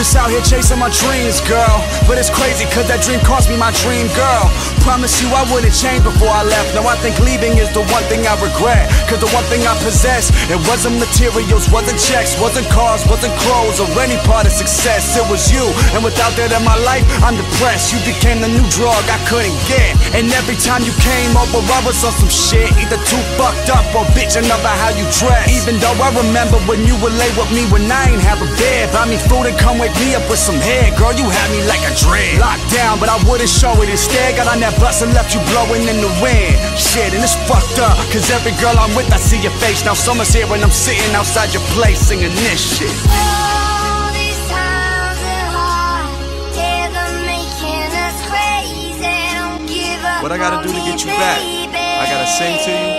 just out here chasing my dreams, girl. But it's crazy cause that dream cost me my dream, girl. Promise you I wouldn't change before I left. Now I think leaving is the one thing I regret. Cause the one thing I possess, it wasn't materials, wasn't checks, wasn't cars, wasn't clothes, or any part of success. It was you, and without that in my life, I'm depressed. You became the new drug I couldn't get. And every time you came over, I was on some shit, either too fucked up or bitching about how you dress. Even though I remember when you would lay with me when I ain't have a bed, buy me food and come wake me up with some head. Girl, you had me like a dread. Locked down, but I wouldn't show it. Instead, got on that bus and left you blowing in the wind. Shit, and it's fucked up, cause every girl I'm with, I see your face. Now summer's here and I'm sitting outside your place singing this shit. All these times are hard, yeah, they're making us crazy. Don't give up. What I gotta do to get you back? I gotta sing to you?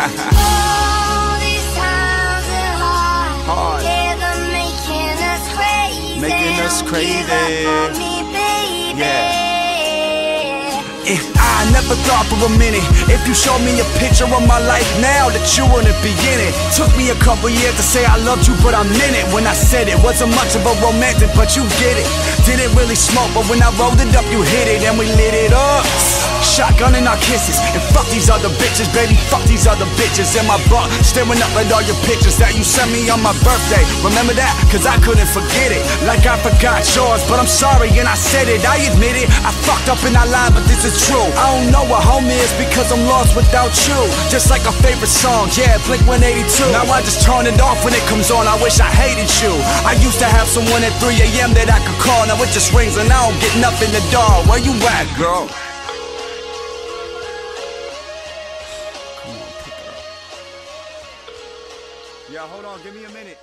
All these times are Hard. yeah, they're making us crazy. Making us Don't crazy. give up on me, baby. Yeah. If I never thought for a minute, if you showed me a picture of my life now, that you wouldn't be in it. Took me a couple years to say I loved you, but I meant it when I said it. Wasn't much of a romantic, but you get it. Didn't really smoke, but when I rolled it up, you hit it and we lit it up. Shotgun in our kisses, and fuck these other bitches, baby, fuck these other bitches. In my bunk, staring up at all your pictures that you sent me on my birthday. Remember that? Cause I couldn't forget it, like I forgot yours. But I'm sorry and I said it, I admit it. I fucked up and I lied, but this is true. I don't know what home is because I'm lost without you. Just like a favorite song, yeah, Blink-182. Now I just turn it off when it comes on, I wish I hated you. I used to have someone at 3 AM that I could call. Now it just rings and I don't get nothing to door. Where you at, girl? Yeah, hold on, give me a minute.